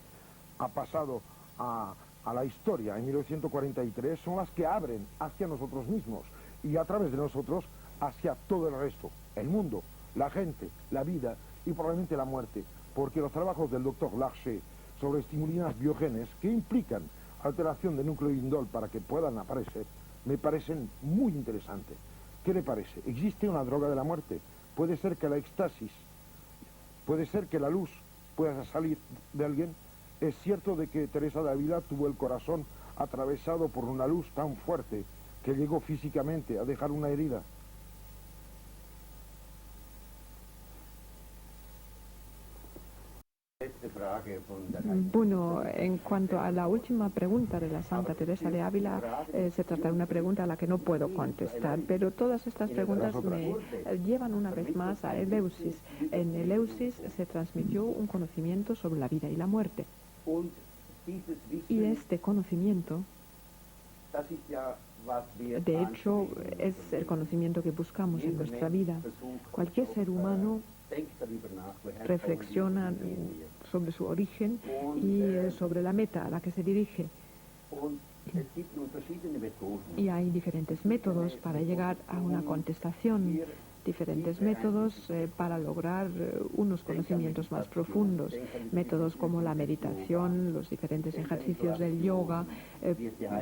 ha pasado a la historia en 1943 son las que abren hacia nosotros mismos y a través de nosotros hacia todo el resto, el mundo, la gente, la vida y probablemente la muerte, porque los trabajos del doctor Larcher sobre estimulinas biogenes que implican alteración de núcleo indol para que puedan aparecer, me parecen muy interesantes. ¿Qué le parece? ¿Existe una droga de la muerte? Puede ser que la éxtasis, puede ser que la luz pueda salir de alguien. Es cierto de que Teresa de Ávila tuvo el corazón atravesado por una luz tan fuerte que llegó físicamente a dejar una herida. Bueno, en cuanto a la última pregunta de la Santa Teresa de Ávila, se trata de una pregunta a la que no puedo contestar, pero todas estas preguntas me llevan una vez más a Eleusis. En Eleusis se transmitió un conocimiento sobre la vida y la muerte. Y este conocimiento, de hecho, es el conocimiento que buscamos en nuestra vida. Cualquier ser humano reflexiona sobre su origen y sobre la meta a la que se dirige. Y hay diferentes métodos para llegar a una contestación, diferentes métodos para lograr unos conocimientos más profundos, métodos como la meditación, los diferentes ejercicios del yoga,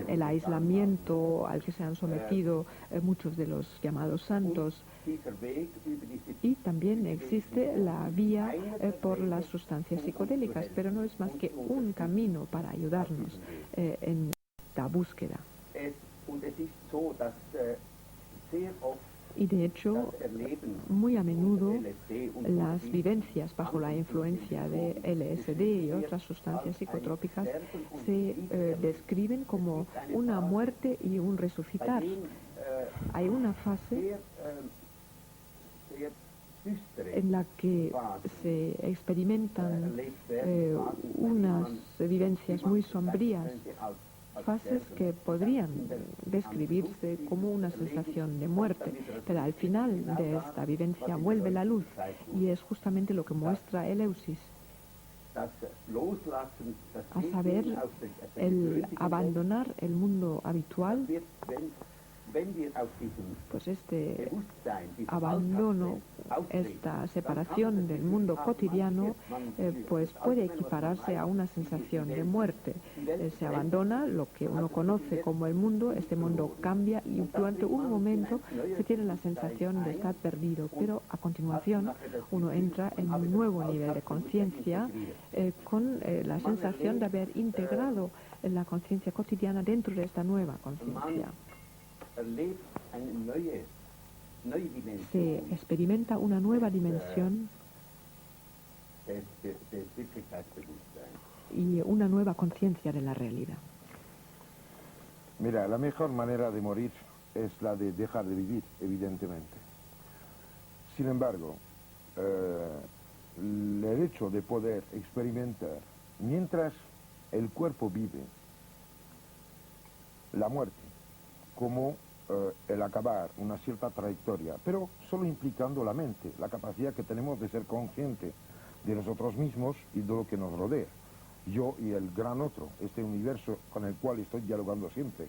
el aislamiento al que se han sometido muchos de los llamados santos. Y también existe la vía por las sustancias psicodélicas, pero no es más que un camino para ayudarnos en esta búsqueda. Y de hecho, muy a menudo las vivencias bajo la influencia de LSD y otras sustancias psicotrópicas se describen como una muerte y un resucitar. Hay una fase en la que se experimentan unas vivencias muy sombrías, fases que podrían describirse como una sensación de muerte, pero al final de esta vivencia vuelve la luz, y es justamente lo que muestra Eleusis, a saber, el abandonar el mundo habitual. Pues este abandono, esta separación del mundo cotidiano, pues puede equipararse a una sensación de muerte. Se abandona lo que uno conoce como el mundo, este mundo cambia y durante un momento se tiene la sensación de estar perdido, pero a continuación uno entra en un nuevo nivel de conciencia con la sensación de haber integrado la conciencia cotidiana dentro de esta nueva conciencia. Se experimenta una nueva dimensión y una nueva conciencia de la realidad. Mira, la mejor manera de morir es la de dejar de vivir, evidentemente. Sin embargo, el hecho de poder experimentar, mientras el cuerpo vive, la muerte, como el acabar una cierta trayectoria, pero solo implicando la mente, la capacidad que tenemos de ser consciente de nosotros mismos y de lo que nos rodea. Yo y el gran otro, este universo con el cual estoy dialogando siempre,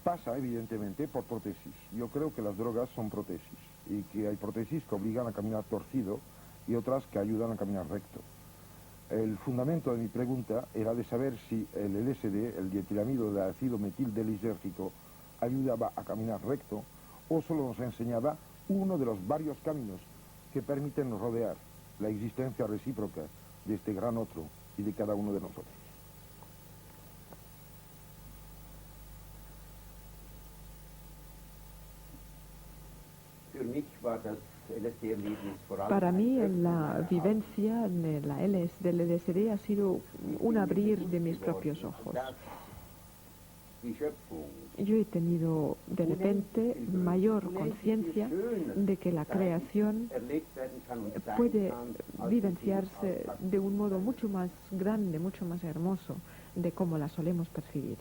pasa evidentemente por prótesis. Yo creo que las drogas son prótesis y que hay prótesis que obligan a caminar torcido y otras que ayudan a caminar recto. El fundamento de mi pregunta era de saber si el LSD, el dietilamido de ácido metildelisérgico, ayudaba a caminar recto o solo nos enseñaba uno de los varios caminos que permiten rodear la existencia recíproca de este gran otro y de cada uno de nosotros. Para mí la vivencia de del LSD ha sido un abrir de mis propios ojos. Yo he tenido de repente mayor conciencia de que la creación puede vivenciarse de un modo mucho más grande, mucho más hermoso de cómo la solemos percibir.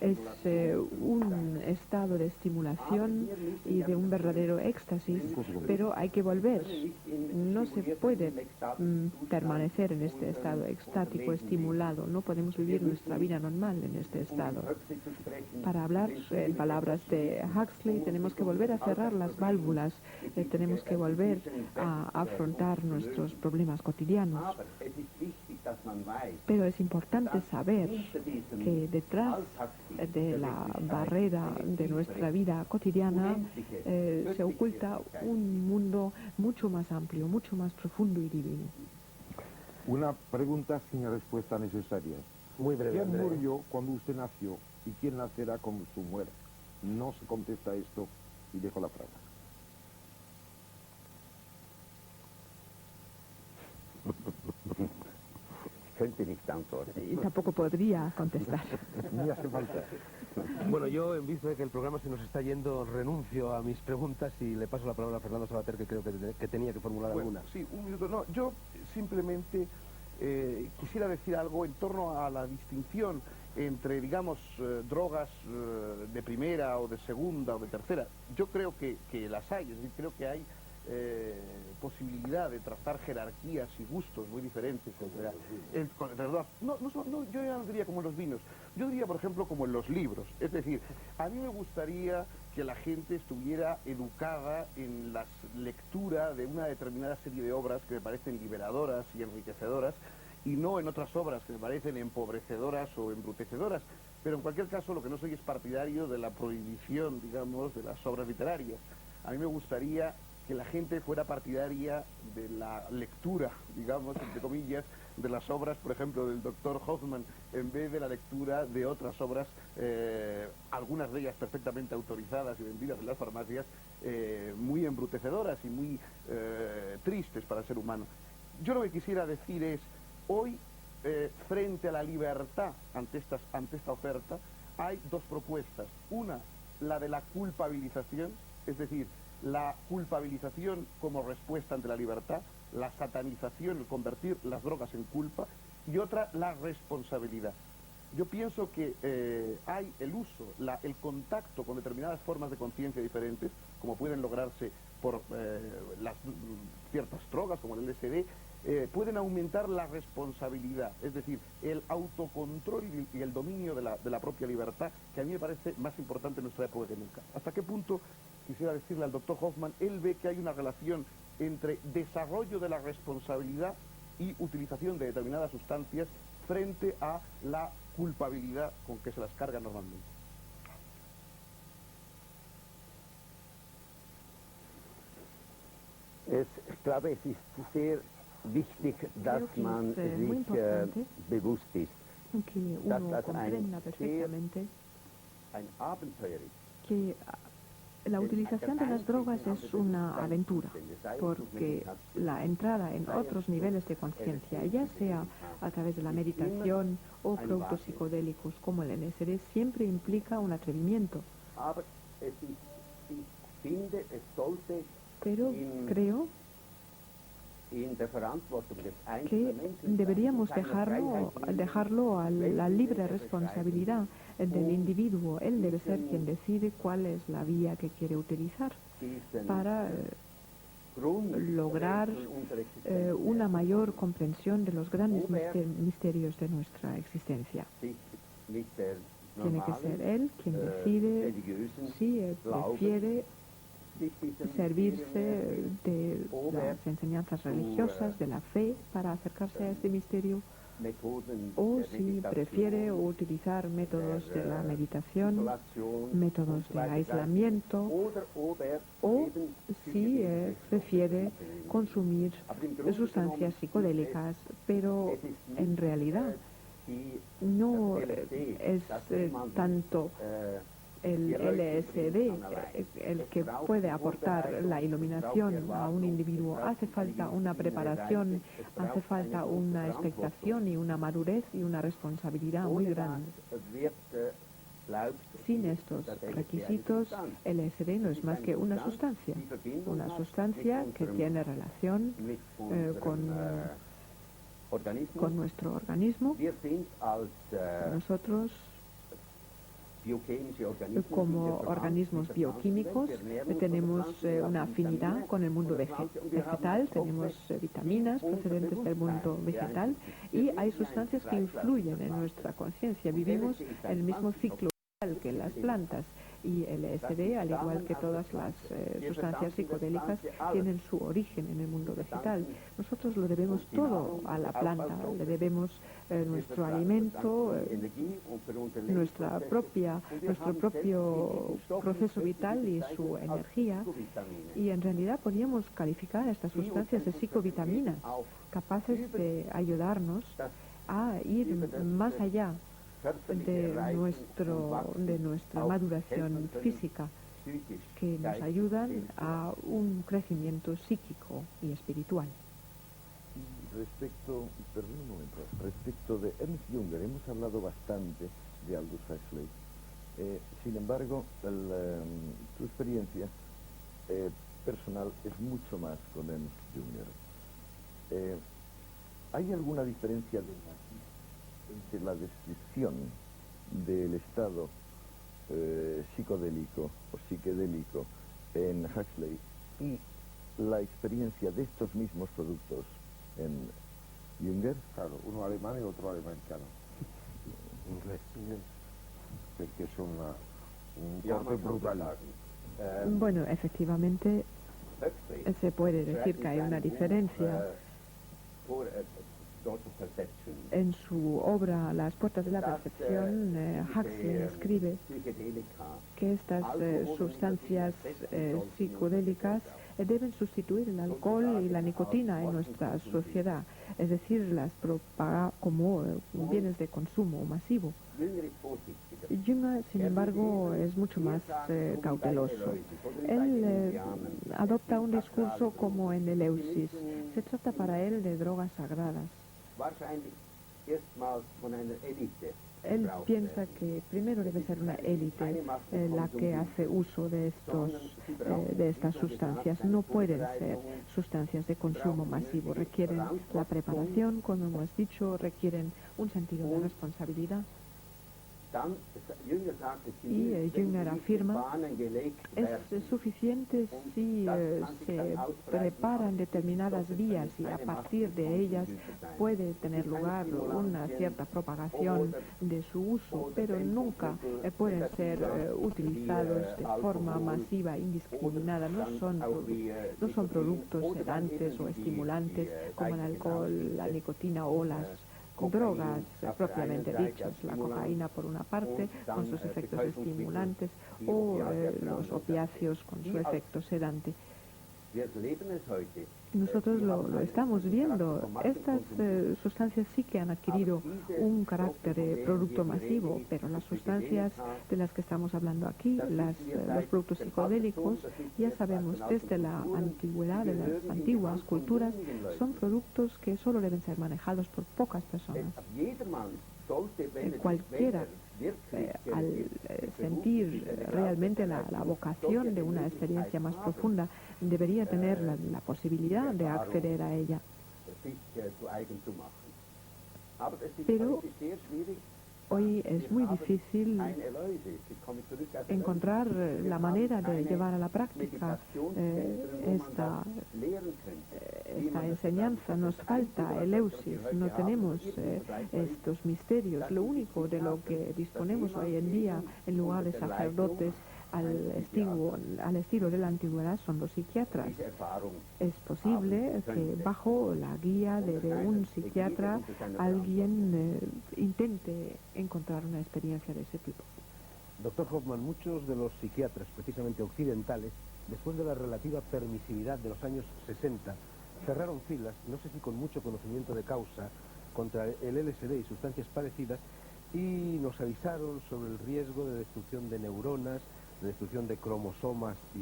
Es un estado de estimulación y de un verdadero éxtasis, pero hay que volver. No se puede permanecer en este estado extático, estimulado. No podemos vivir nuestra vida normal en este estado. Para hablar en palabras de Huxley, tenemos que volver a cerrar las válvulas, tenemos que volver a afrontar nuestros problemas cotidianos. Pero es importante saber que detrás de la barrera de nuestra vida cotidiana se oculta un mundo mucho más amplio, mucho más profundo y divino. Una pregunta sin respuesta necesaria. Muy breve, ¿Quién Andrea. murió cuando usted nació y quién nacerá con su muerte? No se contesta esto y dejo la frase. Y tampoco podría contestar. Ni hace falta. Bueno, yo en vista de que el programa se nos está yendo, renuncio a mis preguntas y le paso la palabra a Fernando Savater, que creo que tenía que formular alguna. Sí, un minuto. No, yo simplemente quisiera decir algo en torno a la distinción entre, digamos, drogas de primera o de segunda o de tercera. Yo creo que las hay, es decir, creo que hay posibilidad de trazar jerarquías y gustos muy diferentes entre las dos. No, yo ya no diría como en los vinos, yo diría, por ejemplo, como en los libros. Es decir, a mí me gustaría que la gente estuviera educada en la lectura de una determinada serie de obras que me parecen liberadoras y enriquecedoras, y no en otras obras que me parecen empobrecedoras o embrutecedoras. Pero en cualquier caso, lo que no soy es partidario de la prohibición, digamos, de las obras literarias. A mí me gustaría que la gente fuera partidaria de la lectura, digamos, entre comillas, de las obras, por ejemplo, del doctor Hoffman, en vez de la lectura de otras obras, algunas de ellas perfectamente autorizadas y vendidas en las farmacias, muy embrutecedoras y muy tristes para el ser humano. Yo lo que quisiera decir es, hoy, frente a la libertad ante esta oferta, hay dos propuestas. Una, la de la culpabilización, es decir, la culpabilización como respuesta ante la libertad, la satanización, el convertir las drogas en culpa, y otra, la responsabilidad. Yo pienso que hay el uso, el contacto con determinadas formas de conciencia diferentes, como pueden lograrse por ciertas drogas, como el LSD, pueden aumentar la responsabilidad, es decir, el autocontrol y el dominio de la propia libertad, que a mí me parece más importante en nuestra época que nunca. ¿Hasta qué punto, quisiera decirle al doctor Hoffman, él ve que hay una relación entre desarrollo de la responsabilidad y utilización de determinadas sustancias frente a la culpabilidad con que se las carga normalmente? Es sehr wichtig, dass man sich bewusst ist, que uno comprenda perfectamente que la utilización de las drogas es una aventura, porque la entrada en otros niveles de conciencia, ya sea a través de la meditación o productos psicodélicos como el LSD, siempre implica un atrevimiento. Pero creo que deberíamos dejarlo a la libre responsabilidad del individuo. Él debe ser quien decide cuál es la vía que quiere utilizar para lograr una mayor comprensión de los grandes misterios de nuestra existencia. Tiene que ser él quien decide si prefiere servirse de las enseñanzas religiosas, de la fe, para acercarse a este misterio, o si prefiere utilizar métodos de la meditación, métodos de aislamiento, o si prefiere consumir sustancias psicodélicas, pero en realidad no es tanto el LSD el que puede aportar la iluminación a un individuo. Hace falta una preparación, hace falta una expectación y una madurez y una responsabilidad muy grande. Sin estos requisitos, el LSD no es más que una sustancia que tiene relación con nuestro organismo. Nosotros, como organismos bioquímicos, tenemos una afinidad con el mundo vegetal, tenemos vitaminas procedentes del mundo vegetal y hay sustancias que influyen en nuestra conciencia. Vivimos en el mismo ciclo que las plantas, y el LSD, al igual que todas las sustancias psicodélicas, tienen su origen en el mundo vegetal. Nosotros lo debemos todo a la planta, le debemos nuestro alimento, nuestro propio proceso vital y su energía, y en realidad podríamos calificar a estas sustancias de psicovitaminas, capaces de ayudarnos a ir más allá de nuestra maduración física, que nos ayudan a un crecimiento psíquico y espiritual. Respecto de Ernst Jünger, hemos hablado bastante de Aldous Huxley. Sin embargo, tu experiencia personal es mucho más con Ernst Jünger. ¿Hay alguna diferencia entre la descripción del estado psicodélico o psiquedélico en Huxley y la experiencia de estos mismos productos en Jünger? Claro, uno alemán y otro americano. Inglés. Que es un corte brutal. Bueno, efectivamente se puede decir que hay una diferencia. En su obra Las puertas de la percepción, Huxley escribe que estas sustancias psicodélicas deben sustituir el alcohol y la nicotina en nuestra sociedad, es decir, las propaga como bienes de consumo masivo. Jünger, sin embargo, es mucho más cauteloso. Él adopta un discurso como en Eleusis. Se trata para él de drogas sagradas. Él piensa que primero debe ser una élite la que hace uso de estas sustancias. No pueden ser sustancias de consumo masivo. Requieren la preparación, como hemos dicho, requieren un sentido de responsabilidad. Y Jünger afirma, es suficiente si se preparan determinadas vías y a partir de ellas puede tener lugar una cierta propagación de su uso, pero nunca pueden ser utilizados de forma masiva, indiscriminada. No son productos sedantes o estimulantes como el alcohol, la nicotina o las drogas propiamente dichas, la cocaína por una parte con sus efectos estimulantes o los opiáceos con su efecto sedante. Nosotros lo estamos viendo. Estas sustancias sí que han adquirido un carácter de producto masivo, pero las sustancias de las que estamos hablando aquí, los productos psicodélicos, ya sabemos desde la antigüedad, de las antiguas culturas, son productos que solo deben ser manejados por pocas personas. Cualquiera, al sentir realmente la vocación de una experiencia más profunda, debería tener la posibilidad de acceder a ella. Pero hoy es muy difícil encontrar la manera de llevar a la práctica esta enseñanza. Nos falta Eleusis, no tenemos estos misterios. Lo único de lo que disponemos hoy en día, en lugar de sacerdotes, al estilo de la antigüedad son los psiquiatras. Es posible que bajo la guía de un psiquiatra alguien intente encontrar una experiencia de ese tipo. Doctor Hoffman, muchos de los psiquiatras, precisamente occidentales, después de la relativa permisividad de los años 60, cerraron filas, no sé si con mucho conocimiento de causa, contra el LSD y sustancias parecidas, y nos avisaron sobre el riesgo de destrucción de neuronas, de destrucción de cromosomas y,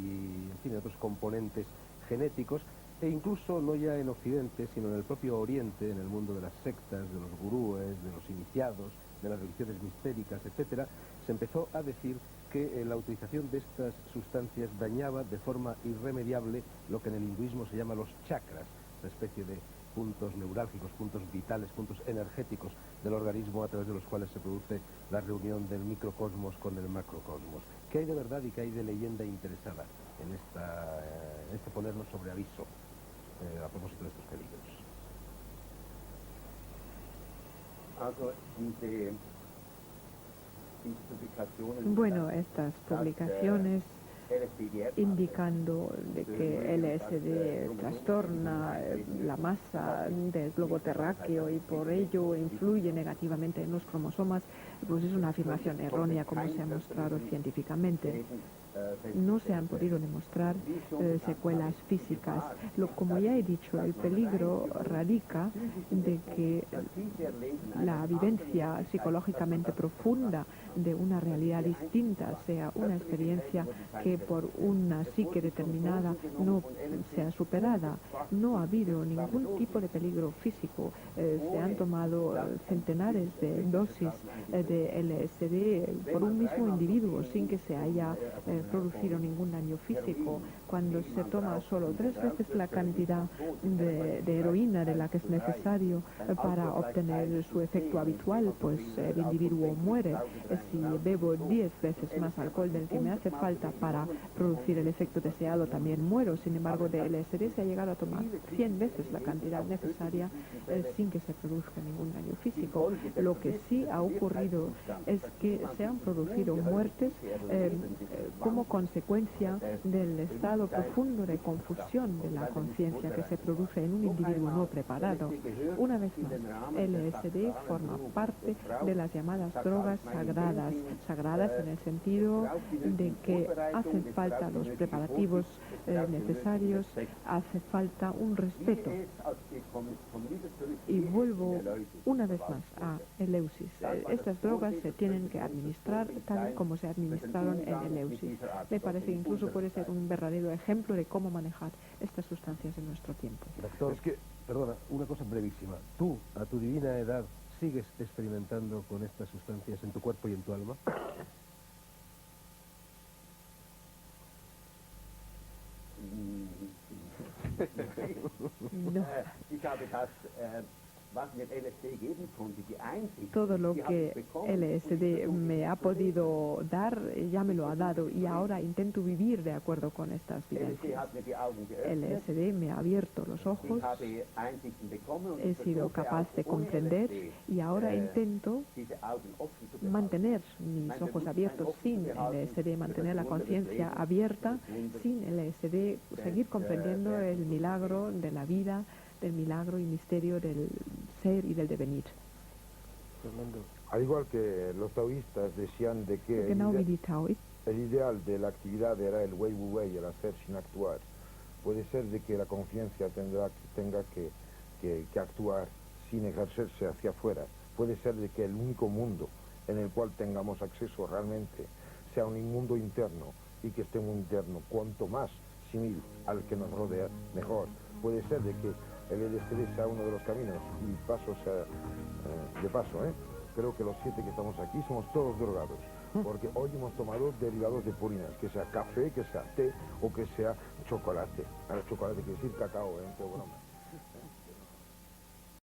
en fin, otros componentes genéticos, e incluso no ya en Occidente, sino en el propio Oriente, en el mundo de las sectas, de los gurúes, de los iniciados, de las religiones mistéricas, etcétera, se empezó a decir que la utilización de estas sustancias dañaba de forma irremediable lo que en el hinduismo se llama los chakras, una especie de puntos neurálgicos, puntos vitales, puntos energéticos del organismo a través de los cuales se produce la reunión del microcosmos con el macrocosmos. ¿Qué hay de verdad y qué hay de leyenda interesada en este ponernos sobre aviso a propósito de estos peligros? Bueno, estas publicaciones indicando de que LSD trastorna la masa del globo terráqueo y por ello influye negativamente en los cromosomas, pues es una afirmación errónea como se ha mostrado científicamente. No se han podido demostrar secuelas físicas. Como ya he dicho, el peligro radica de que la vivencia psicológicamente profunda de una realidad distinta sea una experiencia que por una psique determinada no sea superada. No ha habido ningún tipo de peligro físico. Se han tomado centenares de dosis de LSD por un mismo individuo sin que se haya producido ningún daño físico. Cuando se toma solo 3 veces la cantidad de heroína de la que es necesario para obtener su efecto habitual, pues el individuo muere. Si bebo 10 veces más alcohol del que me hace falta para producir el efecto deseado, también muero. Sin embargo, de LSD se ha llegado a tomar 100 veces la cantidad necesaria sin que se produzca ningún daño físico. Lo que sí ha ocurrido es que se han producido muertes como consecuencia del estado profundo de confusión de la conciencia que se produce en un individuo no preparado. Una vez más, LSD forma parte de las llamadas drogas sagradas, sagradas en el sentido de que hacen falta los preparativos necesarios, hace falta un respeto. Y vuelvo una vez más a Eleusis. Estas drogas se tienen que administrar tal como se administraron en Eleusis. Me parece que incluso puede ser un verdadero ejemplo de cómo manejar estas sustancias en nuestro tiempo. Doctor, perdona, una cosa brevísima. ¿Tú, a tu divina edad, sigues experimentando con estas sustancias en tu cuerpo y en tu alma? No. Todo lo que LSD me ha podido dar, ya me lo ha dado y ahora intento vivir de acuerdo con estas vivencias. LSD me ha abierto los ojos, he sido capaz de comprender y ahora intento mantener mis ojos abiertos sin LSD, mantener la conciencia abierta sin LSD, seguir comprendiendo el milagro de la vida, del milagro y misterio del ser y del devenir. Al igual que los taoístas decían de que el ideal de la actividad era el wei wu wei, el hacer sin actuar, puede ser de que la conciencia tenga que actuar sin ejercerse hacia afuera. Puede ser de que el único mundo en el cual tengamos acceso realmente sea un mundo interno y que este mundo interno, cuanto más simil al que nos rodea, mejor. Puede ser de que el LSD sea uno de los caminos y de paso, creo que los 7 que estamos aquí somos todos drogados, porque hoy hemos tomado derivados de purinas, que sea café, que sea té o que sea chocolate. Chocolate quiere decir cacao, entre broma.